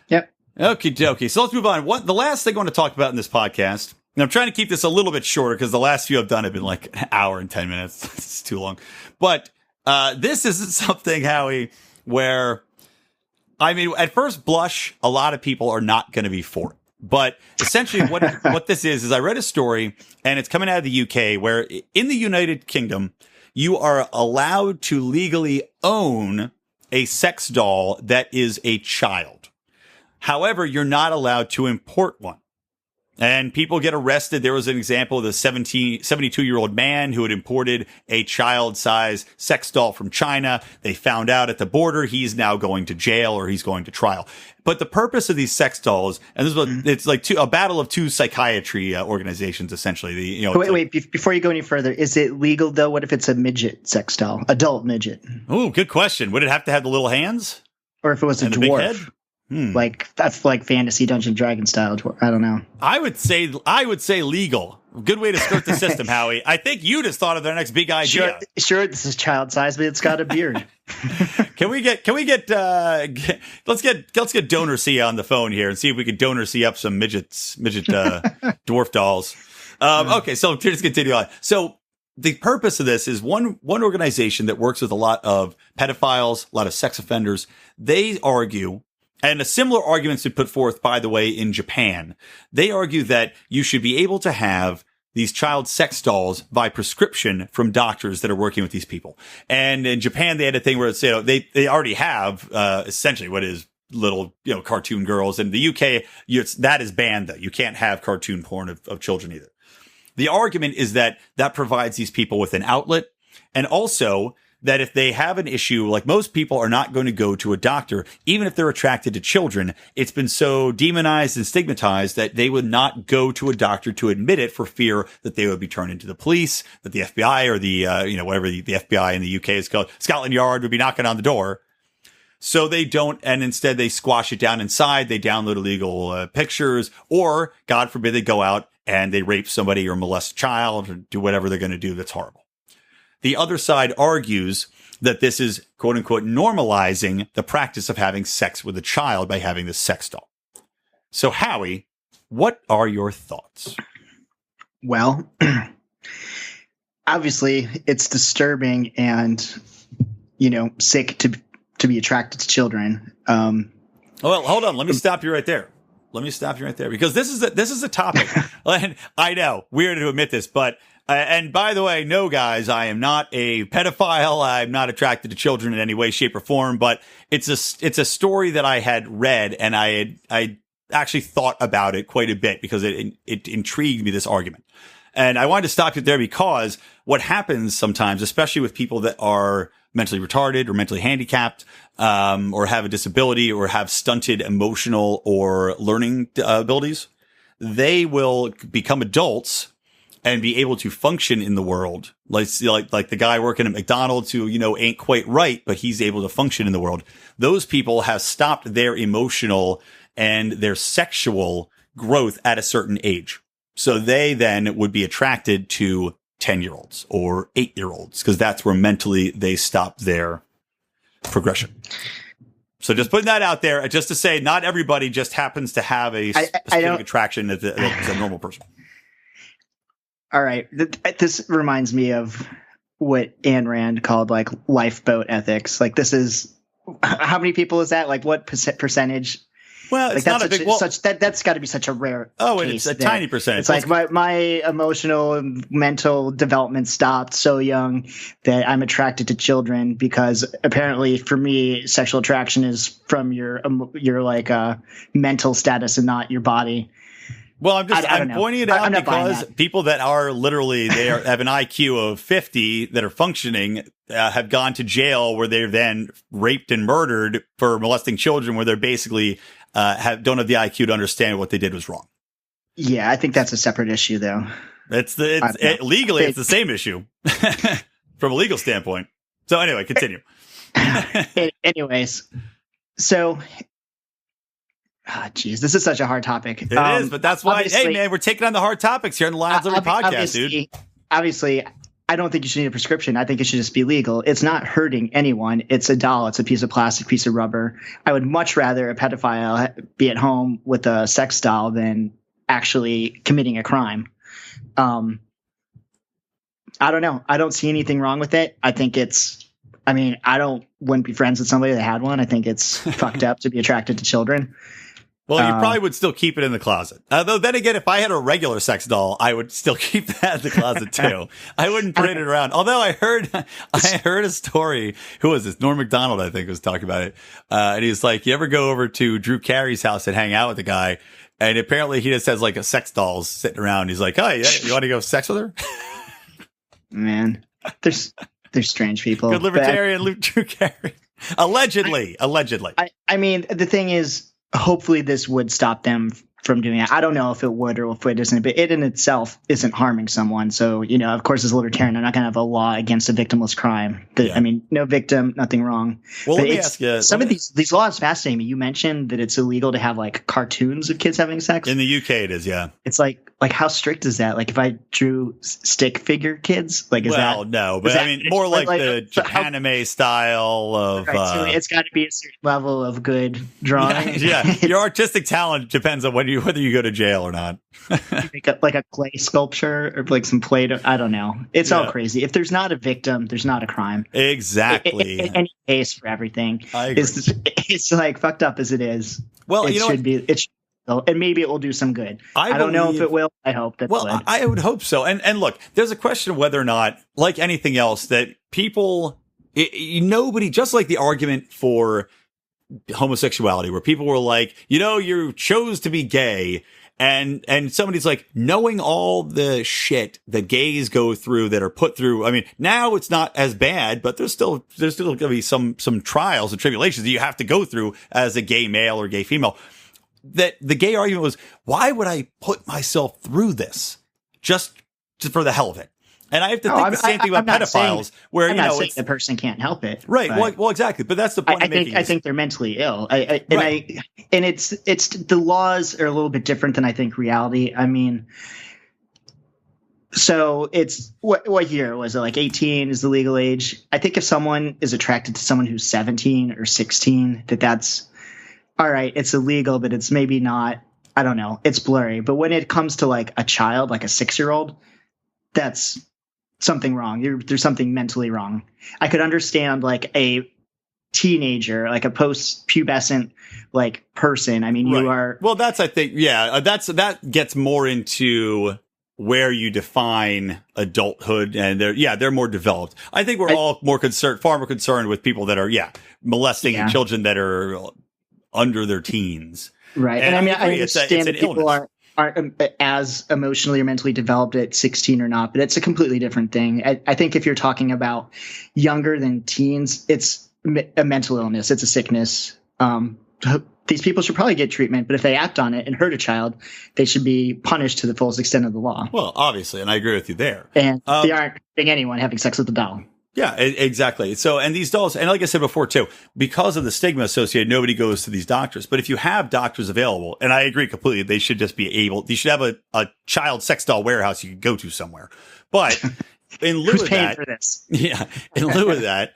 Yep. Okay. So let's move on. The last thing I want to talk about in this podcast, and I'm trying to keep this a little bit shorter because the last few I've done have been like an hour and 10 minutes. It's too long. But this isn't something, Howie, where, at first blush, a lot of people are not going to be for it. But essentially what this is I read a story, and it's coming out of the UK, where in the United Kingdom, you are allowed to legally own a sex doll that is a child. However, you're not allowed to import one. And people get arrested. There was an example of the 72-year-old man who had imported a child-size sex doll from China. They found out at the border. He's now going to jail, or he's going to trial. But the purpose of these sex dolls, and this is it's like a battle of two psychiatry organizations, essentially. Wait, before you go any further, is it legal though? What if it's a midget sex doll, adult midget? Oh, good question. Would it have to have the little hands? Or if it was a dwarf? Big head? Like that's like fantasy Dungeon Dragon style. I don't know. I would say legal. Good way to skirt the system, Howie. I think you just thought of their next big idea. Sure, this is child size, but it's got a beard. Can we get let's get Donor C on the phone here and see if we can Donor C up some midget dwarf dolls. Okay, so let's continue on. So the purpose of this is one organization that works with a lot of pedophiles, a lot of sex offenders. They argue, and a similar argument's been put forth, by the way, in Japan. They argue that you should be able to have these child sex dolls by prescription from doctors that are working with these people. And in Japan, they had a thing where it's, they already have, essentially what is little, cartoon girls. In the UK, that is banned though. You can't have cartoon porn of children either. The argument is that provides these people with an outlet, and also that if they have an issue, like most people are not going to go to a doctor, even if they're attracted to children. It's been so demonized and stigmatized that they would not go to a doctor to admit it for fear that they would be turned into the police, that the FBI or the, whatever the FBI in the UK is called, Scotland Yard, would be knocking on the door. So they don't, and instead they squash it down inside. They download illegal pictures, or God forbid they go out and they rape somebody or molest a child or do whatever they're going to do that's horrible. The other side argues that this is, quote unquote, normalizing the practice of having sex with a child by having this sex doll. So, Howie, what are your thoughts? Well, obviously, it's disturbing and, sick to be attracted to children. Well, hold on. Let me stop you right there. Because this is a topic. And I know, weird to admit this, but and by the way, no, guys, I am not a pedophile. I'm not attracted to children in any way, shape, or form. But it's a story that I had read, and I actually thought about it quite a bit because it intrigued me, this argument. And I wanted to stop you there because what happens sometimes, especially with people that are mentally retarded or mentally handicapped, or have a disability or have stunted emotional or learning abilities, they will become adults and be able to function in the world. Like the guy working at McDonald's who, ain't quite right, but he's able to function in the world. Those people have stopped their emotional and their sexual growth at a certain age. So they then would be attracted to 10-year-olds or 8-year-olds because that's where mentally they stop their progression. So just putting that out there, just to say, not everybody just happens to have a specific attraction as a normal person. All right. This reminds me of what Ayn Rand called like lifeboat ethics. Like this is, how many people is that? Like what percentage? Well, like it's not a big, that's got to be such a rare. Oh, and it's a tiny percentage. It's like my emotional and mental development stopped so young that I'm attracted to children because apparently for me, sexual attraction is from your like mental status and not your body. Well, I'm pointing it out because people that are literally, have an IQ of 50 that are functioning, have gone to jail where they're then raped and murdered for molesting children, where they're basically, don't have the IQ to understand what they did was wrong. Yeah, I think that's a separate issue though. Legally, it's the same issue from a legal standpoint. So anyway, continue. Anyways, so, geez, this is such a hard topic. It is, but that's why, hey man, we're taking on the hard topics here on the Lions Liberty podcast, dude. Obviously, I don't think you should need a prescription. I think it should just be legal. It's not hurting anyone. It's a doll. It's a piece of plastic, piece of rubber. I would much rather a pedophile be at home with a sex doll than actually committing a crime. I don't know. I don't see anything wrong with it. I think wouldn't be friends with somebody that had one. I think it's fucked up to be attracted to children. Well, you probably would still keep it in the closet. Though then again, if I had a regular sex doll, I would still keep that in the closet too. I wouldn't parade it around. Although I heard a story. Who was this? Norm Macdonald, I think, was talking about it. And he was like, you ever go over to Drew Carey's house and hang out with the guy? And apparently he just has like a sex dolls sitting around. He's like, oh, yeah, you want to go have sex with her? Man, there's strange people. Good libertarian Drew Carey. Allegedly. I mean, the thing is, hopefully this would stop them from doing it. I don't know if it would or if it isn't, but it in itself isn't harming someone. So, of course, as a libertarian, I'm not going to have a law against a victimless crime. I mean, no victim, nothing wrong. Well, but let me ask you. Some of these laws fascinate me. You mentioned that it's illegal to have like cartoons of kids having sex. In the UK, it is, yeah. It's like how strict is that? Like if I drew stick figure kids, like no, but I mean more like the Japanime style of. Right, so it's got to be a certain level of good drawing. Yeah, your artistic talent depends on whether you go to jail or not. Make up like a clay sculpture or like some Play-Doh. I don't know. It's all crazy. If there's not a victim, there's not a crime. Exactly. Any case for everything. I agree. It's like fucked up as it is. Well, it should be. It should. And maybe it will do some good. I don't know if it will. I hope that. Well, I would hope so. And look, there's a question of whether or not, like anything else, that people, nobody, just like the argument for homosexuality, where people were like, you chose to be gay. And somebody's like, knowing all the shit that gays go through, that are put through. I mean, now it's not as bad, but there's still going to be some trials and tribulations that you have to go through as a gay male or gay female. That the gay argument was, why would I put myself through this just for the hell of it? And I have to think the same thing about pedophiles, where I'm not saying the person can't help it, right? Well, exactly. But that's the point I'm making. I think they're mentally ill. And it's the laws are a little bit different than I think reality. I mean, so it's what year was it? Like 18 is the legal age. I think if someone is attracted to someone who's 17 or 16, that's. All right, it's illegal, but it's maybe not. I don't know. It's blurry. But when it comes to like a child, like a 6-year-old, that's something wrong. There's something mentally wrong. I could understand like a teenager, like a post-pubescent like person. I mean, you are. Well, that's, I think, that gets more into where you define adulthood, and they're more developed. I think we're all far more concerned with people that are, molesting children that are under their teens. Right. And I mean, I understand that people aren't as emotionally or mentally developed at 16 or not, but it's a completely different thing. I think if you're talking about younger than teens, it's a mental illness. It's a sickness. These people should probably get treatment, but if they act on it and hurt a child, they should be punished to the fullest extent of the law. Well, obviously, and I agree with you there. And they aren't hurting anyone having sex with the doll. Yeah, exactly. So, and these dolls, and like I said before too, because of the stigma associated, nobody goes to these doctors. But if you have doctors available, and I agree completely, they should just be able, you should have a child sex doll warehouse you can go to somewhere. But in lieu Who's of paying that, for this? Yeah, in lieu of that,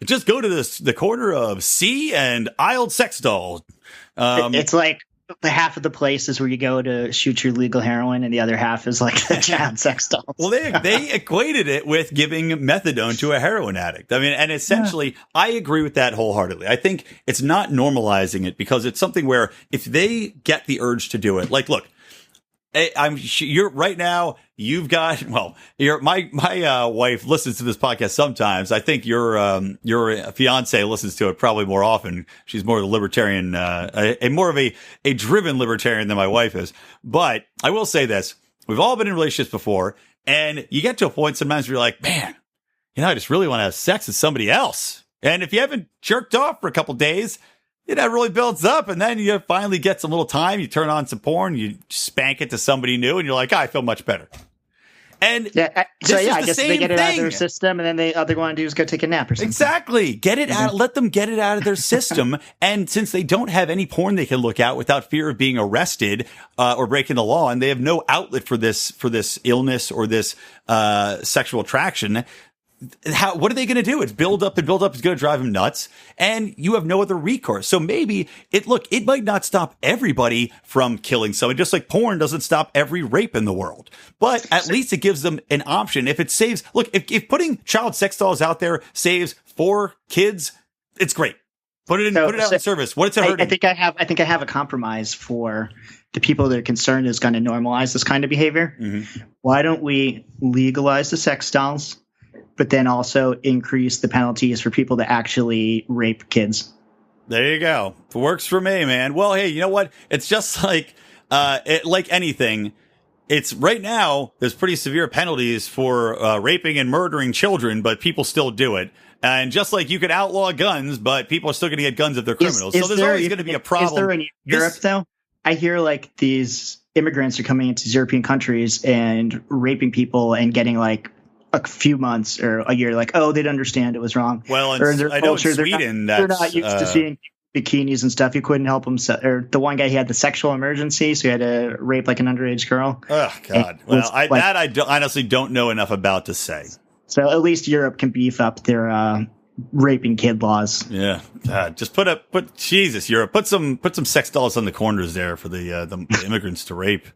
just go to the corner of C and aisle sex dolls. It's like the half of the place is where you go to shoot your legal heroin, and the other half is like the child sex dolls. Well, they equated it with giving methadone to a heroin addict. I mean, and essentially, I agree with that wholeheartedly. I think it's not normalizing it, because it's something where if they get the urge to do it, like, look, you're right now. You've got, my wife listens to this podcast sometimes. I think your fiance listens to it probably more often. She's more of a libertarian, more of a driven libertarian than my wife is. But I will say this: we've all been in relationships before, and you get to a point sometimes where you're like, man, I just really want to have sex with somebody else. And if you haven't jerked off for a couple days, it really builds up, and then you finally get some little time. You turn on some porn, you spank it to somebody new, and you're like, I feel much better. And I guess they get it out of their system, and then all they want to do is go take a nap or something. Exactly. Get it out. Let them get it out of their system. And since they don't have any porn they can look at without fear of being arrested or breaking the law, and they have no outlet for this illness or this sexual attraction, what are they going to do? It's build up and build up. It's going to drive them nuts, and you have no other recourse. So maybe it might not stop everybody from killing someone, just like porn doesn't stop every rape in the world. But at least it gives them an option. If it saves, look, if putting child sex dolls out there saves 4 kids, it's great. Put it out in service. What's it hurting? I think I have a compromise for the people that are concerned is going to normalize this kind of behavior. Mm-hmm. Why don't we legalize the sex dolls, but then also increase the penalties for people that actually rape kids? There you go. It works for me, man. Well, hey, you know what? It's just like anything. It's right now, there's pretty severe penalties for raping and murdering children, but people still do it. And just like you could outlaw guns, but people are still going to get guns if they're criminals. So there's always going to be a problem. Is there in Europe, though? I hear like these immigrants are coming into European countries and raping people and getting like a few months or a year, like, oh, they'd understand it was wrong. Well, I know in Sweden, they're not used to seeing bikinis and stuff. You couldn't help them. Or the one guy, he had the sexual emergency, so he had to rape like an underage girl. Oh God! Well, I honestly don't know enough about to say. So at least Europe can beef up their raping kid laws. Yeah, just Jesus, Europe, put some sex dolls on the corners there for the immigrants to rape.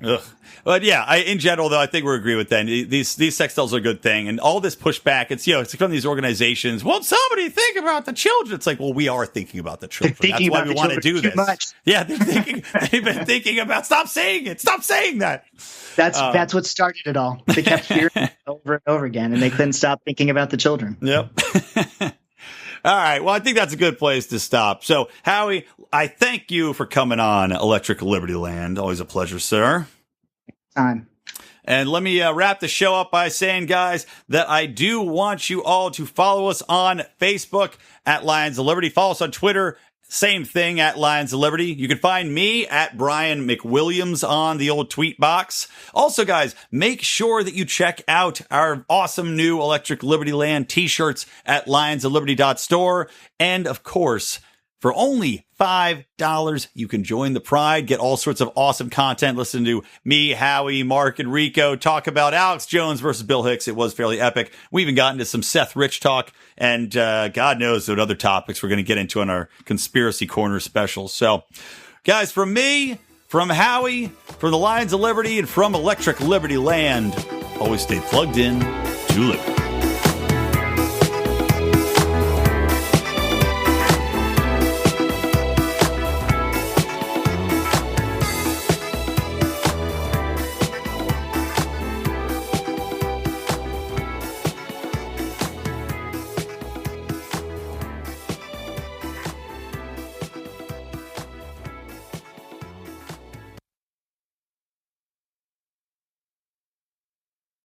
Ugh. But yeah, in general though, I think we agree with that. These sex dolls are a good thing, and all this pushback, it's it's from these organizations. Won't somebody think about the children? It's like, well, we are thinking about the children. That's why we want to do this. Much. Yeah, they've been thinking about. Stop saying it. Stop saying that. That's what started it all. They kept hearing it over and over again, and they couldn't stop thinking about the children. Yep. All right. Well, I think that's a good place to stop. So, Howie, I thank you for coming on Electric Libertyland. Always a pleasure, sir. Time. And let me wrap the show up by saying, guys, that I do want you all to follow us on Facebook at Lions of Liberty. Follow us on Twitter. Same thing at Lions of Liberty. You can find me at Brian McWilliams on the old tweet box. Also, guys, make sure that you check out our awesome new Electric Libertyland t-shirts at lionsofliberty.store. And of course, for only $5, you can join the Pride, get all sorts of awesome content. Listen to me, Howie, Mark, and Rico talk about Alex Jones versus Bill Hicks. It was fairly epic. We even got into some Seth Rich talk, and God knows what other topics we're going to get into on our Conspiracy Corner special. So, guys, from me, from Howie, from the Lions of Liberty, and from Electric Liberty Land, always stay plugged in to Liberty.